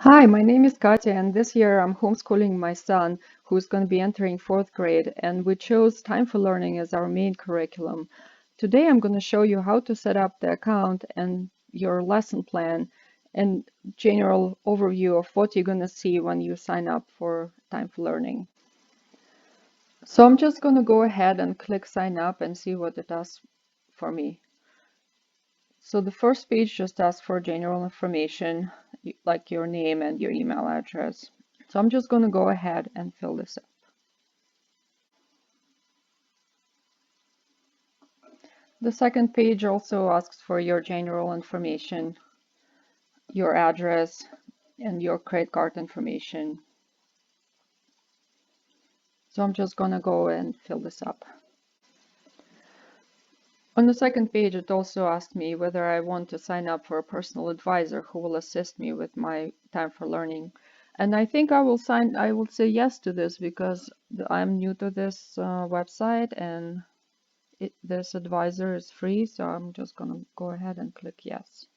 Hi, my name is Katya, and this year I'm homeschooling my son, who's going to be entering fourth grade, and we chose Time for Learning as our main curriculum. Today I'm going to show you how to set up the account and your lesson plan and general overview of what you're going to see when you sign up for Time for Learning. So I'm just going to go ahead and click sign up and see what it does for me. So the first page just asks for general information, like your name and your email address. So I'm just going to go ahead and fill this up. The second page also asks for your general information, your address, and your credit card information. So I'm just going to go and fill this up. On the second page, it also asked me whether I want to sign up for a personal advisor who will assist me with my Time for Learning. And I think I will say yes to this because I'm new to this website and this advisor is free. So I'm just going to go ahead and click yes.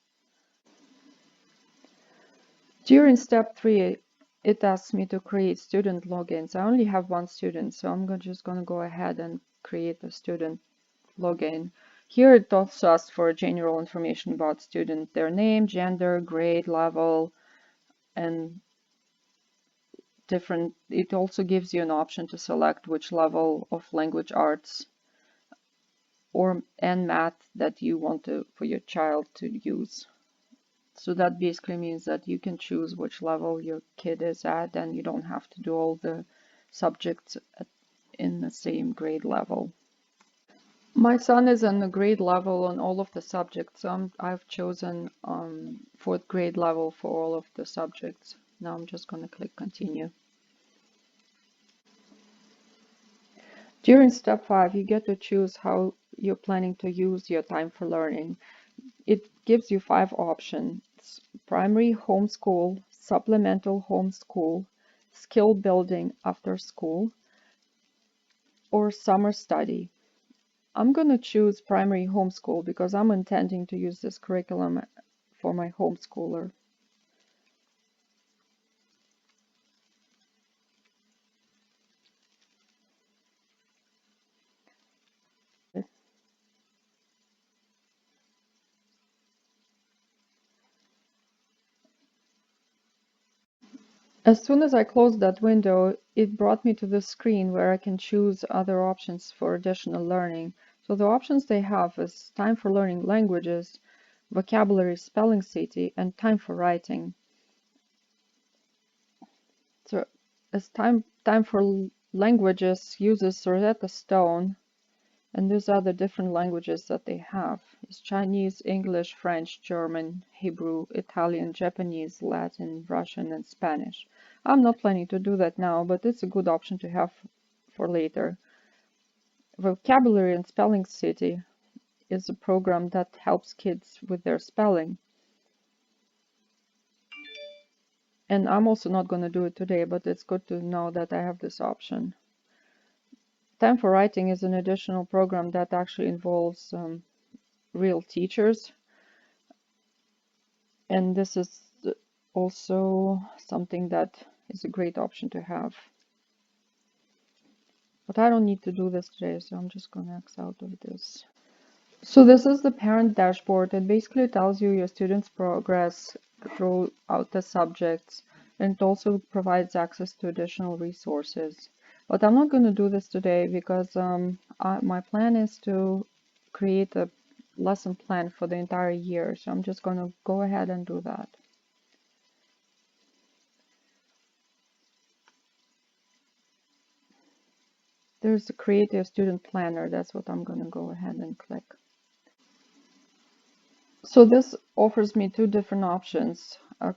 During step 3, it asks me to create student logins. I only have one student, so I'm just going to go ahead and create a student login. Here it also asks for general information about student, their name, gender, grade, level, and different. It also gives you an option to select which level of language arts and math that you want for your child to use. So that basically means that you can choose which level your kid is at, and you don't have to do all the subjects in the same grade level. My son is on the grade level on all of the subjects, so I've chosen fourth grade level for all of the subjects. Now I'm just going to click continue. During step 5, you get to choose how you're planning to use your Time for Learning. It gives you 5 options: primary homeschool, supplemental homeschool, skill building after school, or summer study. I'm going to choose primary homeschool because I'm intending to use this curriculum for my homeschooler. As soon as I closed that window, it brought me to the screen where I can choose other options for additional learning. So the options they have is Time for Learning Languages, Vocabulary Spelling City, and Time for Writing. So as Time for Languages uses Rosetta Stone, and these are the different languages that they have. It's Chinese, English, French, German, Hebrew, Italian, Japanese, Latin, Russian, and Spanish. I'm not planning to do that now, but it's a good option to have for later. Vocabulary and Spelling City is a program that helps kids with their spelling. And I'm also not going to do it today, but it's good to know that I have this option. Time for Writing is an additional program that actually involves real teachers. And this is also something that is a great option to have. But I don't need to do this today, so I'm just going to X out of this. So this is the parent dashboard. It basically tells you your students' progress throughout the subjects, and it also provides access to additional resources. But I'm not going to do this today because my plan is to create a lesson plan for the entire year. So I'm just going to go ahead and do that. There's a Create Student Planner. That's what I'm going to go ahead and click. So this offers me 2 different options, a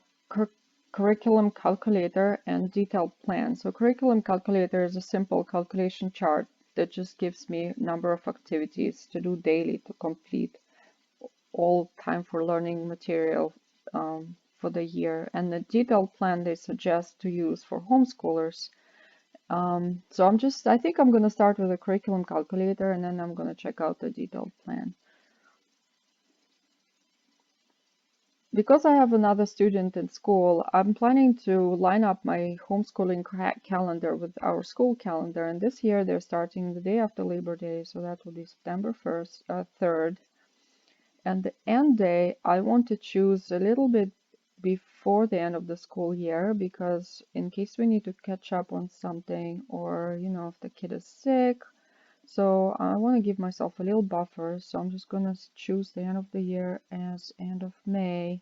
curriculum calculator and detailed plan. So curriculum calculator is a simple calculation chart that just gives me a number of activities to do daily to complete all Time for Learning material for the year. And the detailed plan they suggest to use for homeschoolers. So I think I'm going to start with a curriculum calculator, and then I'm going to check out the detailed plan. Because I have another student in school, I'm planning to line up my homeschooling calendar with our school calendar. And this year they're starting the day after Labor Day, so that will be September 3rd. And the end day, I want to choose a little bit before the end of the school year, because in case we need to catch up on something, or, you know, if the kid is sick. So I want to give myself a little buffer. So I'm just going to choose the end of the year as end of May.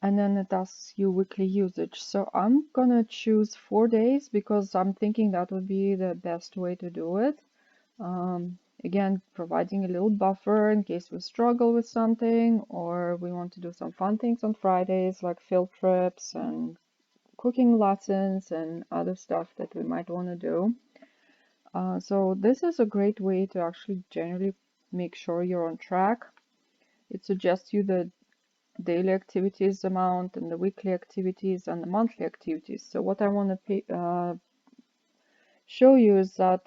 And then it asks you weekly usage. So I'm gonna choose 4 days because I'm thinking that would be the best way to do it. Again, providing a little buffer in case we struggle with something, or we want to do some fun things on Fridays like field trips and cooking lessons and other stuff that we might want to do. So this is a great way to actually generally make sure you're on track. It suggests you the daily activities amount and the weekly activities and the monthly activities. So what I want to show you is that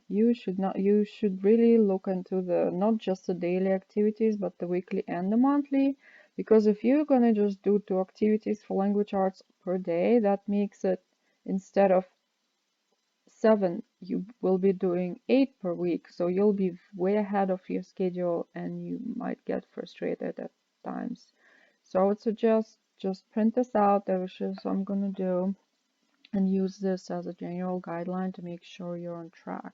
you should really look into the not just the daily activities but the weekly and the monthly, because if you're going to just do 2 activities for language arts per day, that makes it, instead of 7, you will be doing 8 per week. So you'll be way ahead of your schedule and you might get frustrated at times. So I would suggest just print this out, which is what I'm going to do, and use this as a general guideline to make sure you're on track.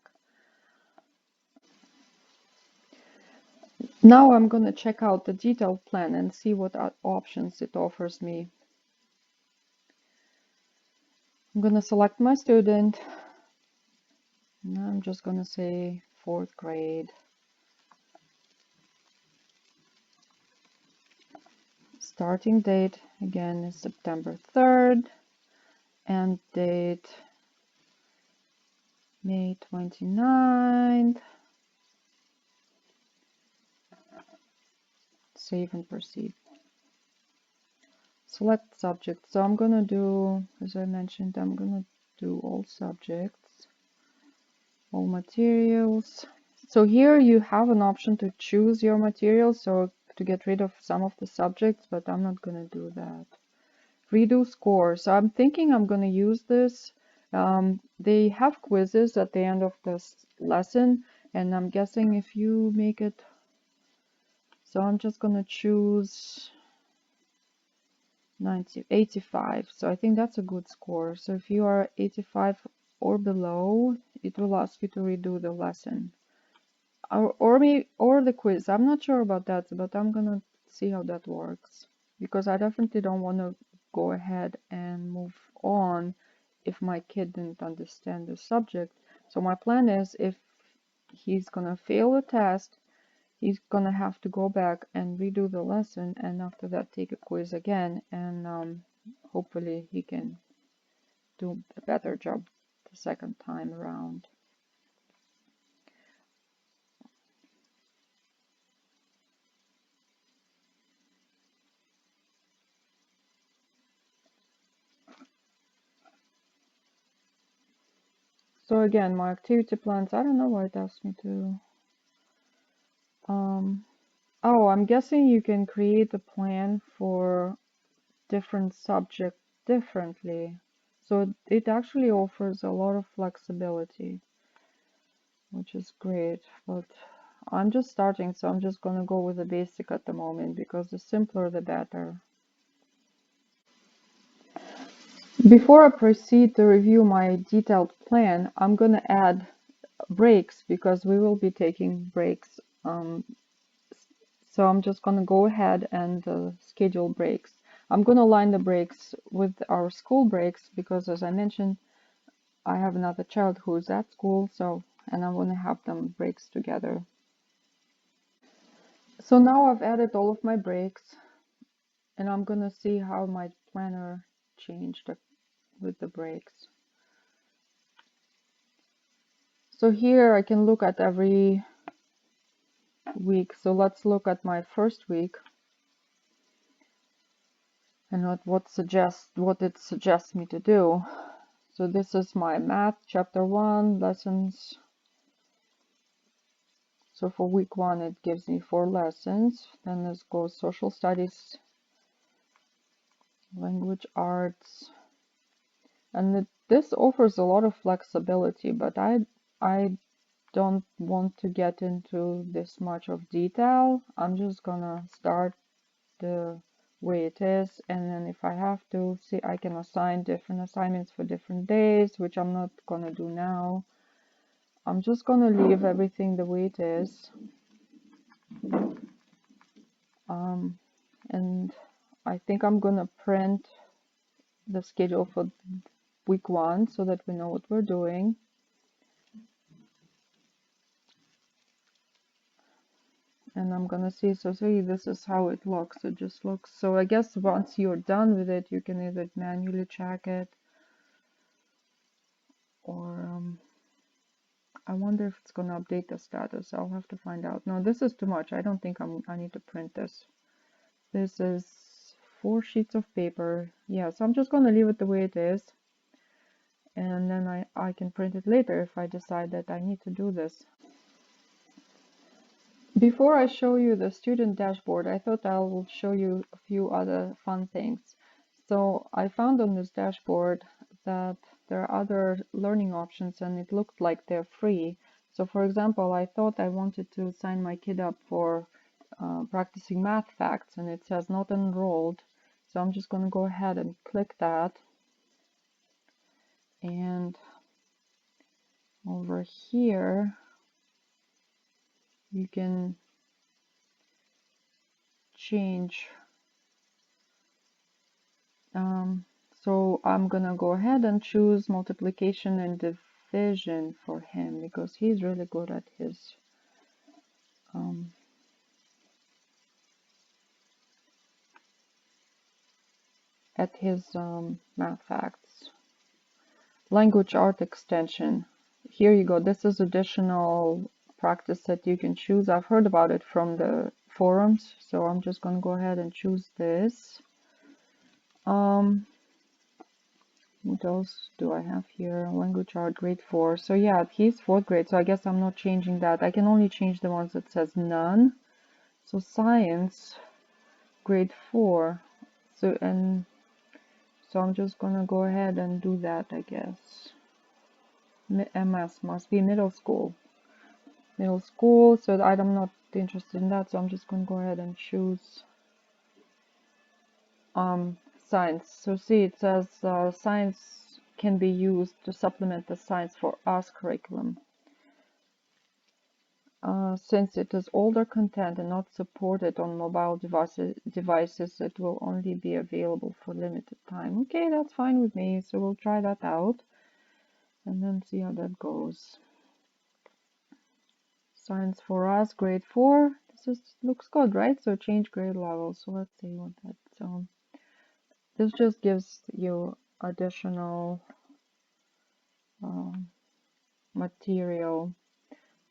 Now I'm going to check out the detailed plan and see what options it offers me. I'm going to select my student, and I'm just going to say 4th grade. Starting date again is September 3rd. End date May 29th. Save and proceed. Select subject. So I'm gonna do, as I mentioned, I'm gonna do all subjects, all materials. So here you have an option to choose your materials, so to get rid of some of the subjects, but I'm not gonna do that. Redo score. So I'm thinking I'm gonna use this. They have quizzes at the end of this lesson, and I'm guessing if you make it, so I'm just gonna choose 85. So I think that's a good score. So if you are 85 or below, it will ask you to redo the lesson or the quiz. I'm not sure about that, but I'm gonna see how that works, because I definitely don't want to go ahead and move on if my kid didn't understand the subject. So my plan is, if he's gonna fail the test, he's gonna have to go back and redo the lesson, and after that take a quiz again, and hopefully he can do a better job the second time around. So again, my activity plans, I don't know why it asked me to. Oh, I'm guessing you can create a plan for different subjects differently. So it actually offers a lot of flexibility, which is great. But I'm just starting, so I'm just going to go with the basic at the moment, because the simpler the better. Before I proceed to review my detailed plan, I'm going to add breaks, because we will be taking breaks. So I'm just going to go ahead and schedule breaks. I'm going to line the breaks with our school breaks, because as I mentioned, I have another child who is at school, and I'm going to have them breaks together. So now I've added all of my breaks, and I'm going to see how my planner changed with the breaks. So here I can look at every week. So let's look at my first week and what it suggests me to do. So this is my math chapter 1 lessons. So for week 1, it gives me 4 lessons. Then this goes social studies, language arts, and this offers a lot of flexibility, but I don't want to get into this much of detail. I'm just gonna start the way it is, and then if I have to, see, I can assign different assignments for different days, which I'm not gonna do now. I'm just gonna leave everything the way it is. And I think I'm gonna print the schedule for week 1 so that we know what we're doing. And I'm gonna see, so see, this is how it looks. It just looks, so I guess once you're done with it, you can either manually check it, or I wonder if it's gonna update the status. I'll have to find out. No, this is too much. I don't think I need to print this. This is 4 sheets of paper. Yeah, so I'm just gonna leave it the way it is, and then I can print it later if I decide that I need to do this. Before I show you the student dashboard, I thought I will show you a few other fun things. So I found on this dashboard that there are other learning options, and it looked like they're free. So for example, I thought I wanted to sign my kid up for practicing math facts, and it says not enrolled. So I'm just going to go ahead and click that. And over here, you can change. So I'm gonna go ahead and choose multiplication and division for him because he's really good at his math facts. Language art extension. Here you go. This is additional practice that you can choose. I've heard about it from the forums, so I'm just gonna go ahead and choose this. What else do I have here? Language art, grade 4. So yeah, he's 4th grade, so I guess I'm not changing that. I can only change the ones that says none. So science, grade 4. So I'm just gonna go ahead and do that, I guess. MS must be middle school. Middle school, so I'm not interested in that, so I'm just gonna go ahead and choose science. So see, it says science can be used to supplement the Science for Us curriculum. Since it is older content and not supported on mobile devices, it will only be available for limited time. Okay, that's fine with me, so we'll try that out and then see how that goes. Science for Us, grade 4. Looks good, right? So change grade level. So let's see what that's. This just gives you additional material.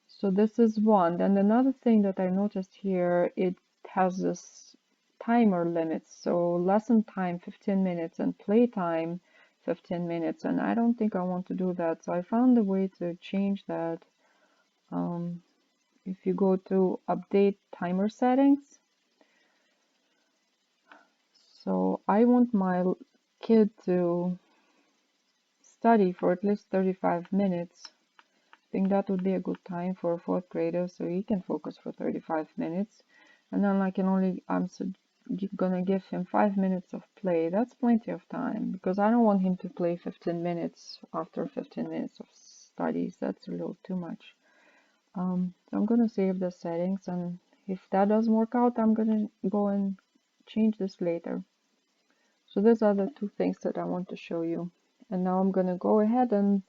So this is one. Then another thing that I noticed here, it has this timer limits. So lesson time 15 minutes and play time 15 minutes. And I don't think I want to do that. So I found a way to change that. If you go to update timer settings, so I want my kid to study for at least 35 minutes. I think that would be a good time for a 4th grader, so he can focus for 35 minutes. And then I'm gonna give him 5 minutes of play. That's plenty of time because I don't want him to play 15 minutes after 15 minutes of studies. That's a little too much. So I'm gonna save the settings, and if that doesn't work out, I'm gonna go and change this later. So these are the 2 things that I want to show you. And now I'm gonna go ahead and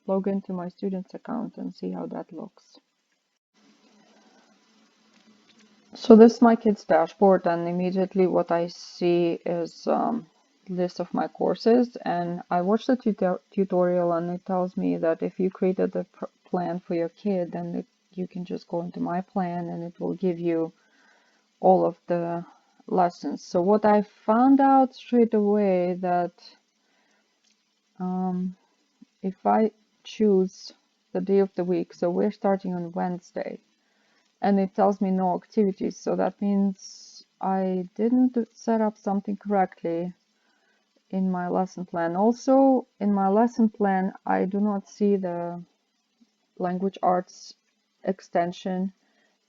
log into my student's account and see how that looks. So this is my kid's dashboard, and immediately what I see is list of my courses, and I watched the tutorial, and it tells me that if you created a plan for your kid, then you can just go into my plan and it will give you all of the lessons. So what I found out straight away that if I choose the day of the week, so we're starting on Wednesday, and it tells me no activities. So that means I didn't set up something correctly in my lesson plan. Also, in my lesson plan, I do not see the language arts extension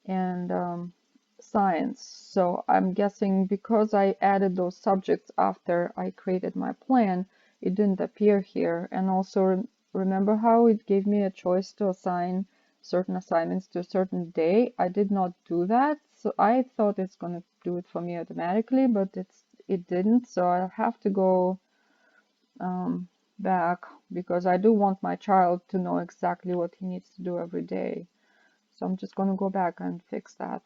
and science. So I'm guessing because I added those subjects after I created my plan, it didn't appear here. And also remember how it gave me a choice to assign certain assignments to a certain day? I did not do that. So I thought it's going to do it for me automatically, but it didn't. So I'll have to go back because I do want my child to know exactly what he needs to do every day. So I'm just going to go back and fix that.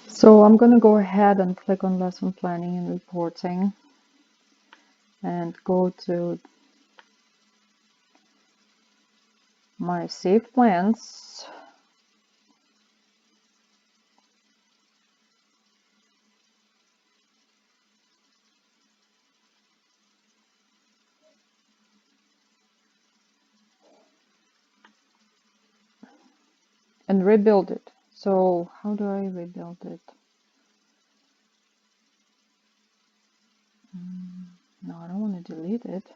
So I'm going to go ahead and click on lesson planning and reporting and go to my saved plans. And rebuild it. So how do I rebuild it? No, I don't want to delete it.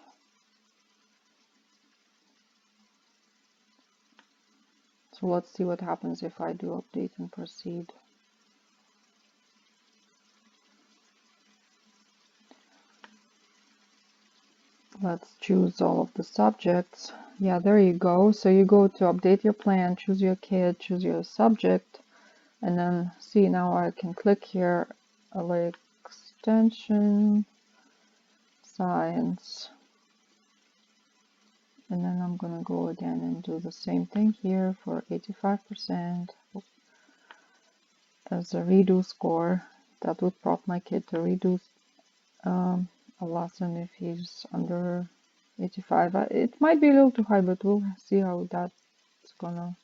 So let's see what happens if I do update and proceed. Let's choose all of the subjects. Yeah, there you go. So you go to update your plan, choose your kid, choose your subject, and then see now I can click here, like extension, science, and then I'm gonna go again and do the same thing here for 85% as a redo score. That would prompt my kid to redo a lesson if he's under 85. It might be a little too high, but we'll see how that's gonna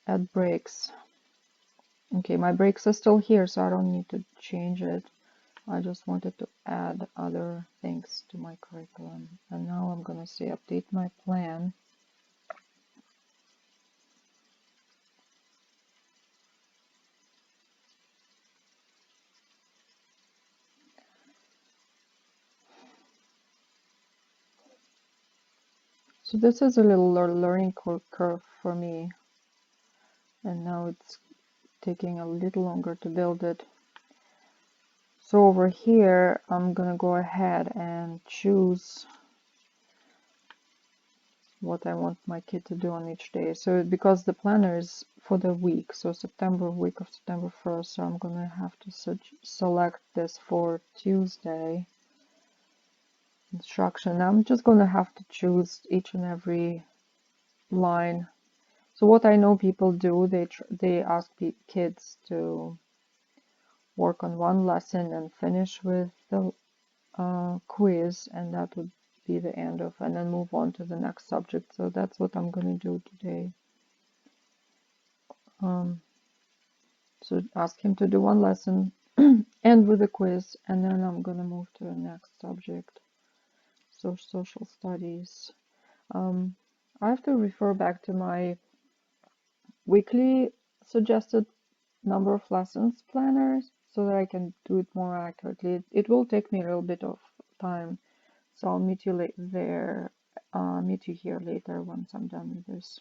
add breaks. Okay, my breaks are still here, so I don't need to change it. I just wanted to add other things to my curriculum. And now I'm gonna say update my plan. So this is a little learning curve for me, and now it's taking a little longer to build it. So over here, I'm gonna go ahead and choose what I want my kid to do on each day. So because the planner is for the week, so week of September 1st, so I'm gonna have to select this for Tuesday instruction. I'm just gonna have to choose each and every line. So what I know people do, they ask kids to work on one lesson and finish with the quiz, and that would be the end of, and then move on to the next subject. So that's what I'm going to do today. So ask him to do one lesson, end with a quiz, and then I'm going to move to the next subject, so social studies. I have to refer back to my weekly suggested number of lessons planners so that I can do it more accurately. It will take me a little bit of time, so I'll meet you meet you here later once I'm done with this.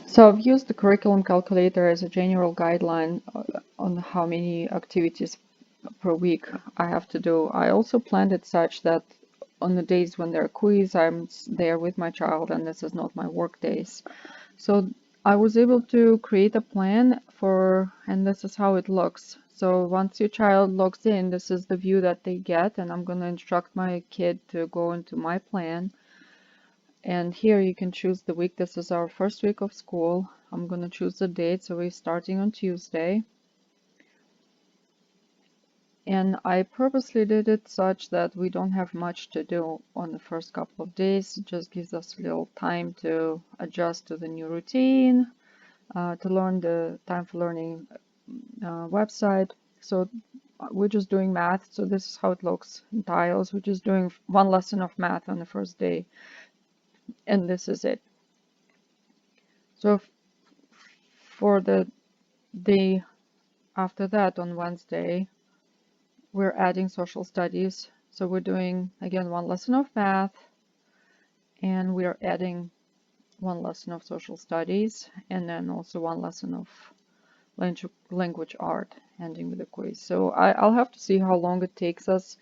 So I've used the curriculum calculator as a general guideline on how many activities per week I have to do. I also planned it such that on the days when there are quiz, I'm there with my child, and this is not my work days. So I was able to create a plan and this is how it looks. So once your child logs in, this is the view that they get, and I'm going to instruct my kid to go into my plan. And here you can choose the week. This is our first week of school. I'm going to choose the date, so we're starting on Tuesday. And I purposely did it such that we don't have much to do on the first couple of days. It just gives us a little time to adjust to the new routine, to learn the Time4Learning website. So we're just doing math, so this is how it looks in tiles. We're just doing one lesson of math on the first day, and this is it. So for the day after that, on Wednesday, we're adding social studies. So we're doing, again, one lesson of math, and we are adding one lesson of social studies, and then also one lesson of language art, ending with a quiz. So I'll have to see how long it takes us.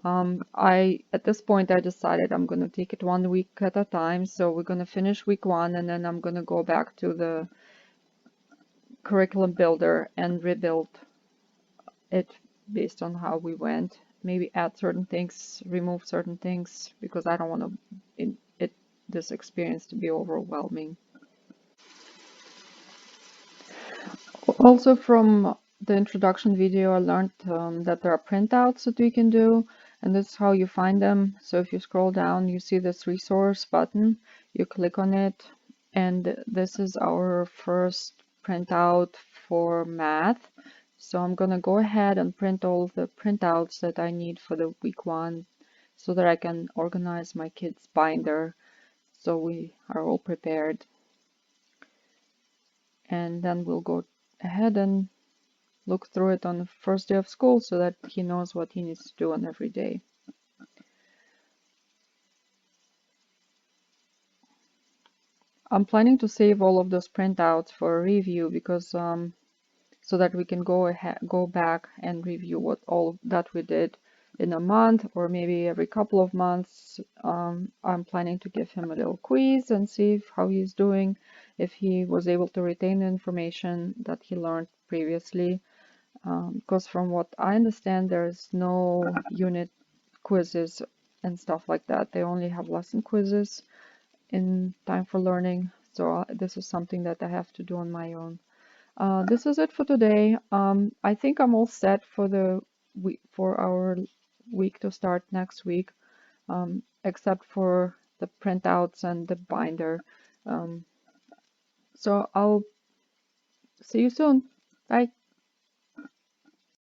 At this point, I decided I'm going to take it 1 week at a time. So we're going to finish week 1, and then I'm going to go back to the curriculum builder and rebuild it based on how we went. Maybe add certain things, remove certain things, because I don't want this experience to be overwhelming. Also, from the introduction video, I learned that there are printouts that we can do, and this is how you find them. So if you scroll down, you see this resource button, you click on it, and this is our first printout for math. So I'm gonna go ahead and print all the printouts that I need for the week 1 so that I can organize my kids' binder so we are all prepared. And then we'll go ahead and look through it on the first day of school so that he knows what he needs to do on every day. I'm planning to save all of those printouts for a review because so that we can go back and review what all that we did in a month or maybe every couple of months. I'm planning to give him a little quiz and see how he's doing, if he was able to retain the information that he learned previously. Because from what I understand, there's no unit quizzes and stuff like that. They only have lesson quizzes in Time4Learning. So this is something that I have to do on my own. This is it for today. I think I'm all set for our week to start next week, except for the printouts and the binder. So I'll see you soon. Bye.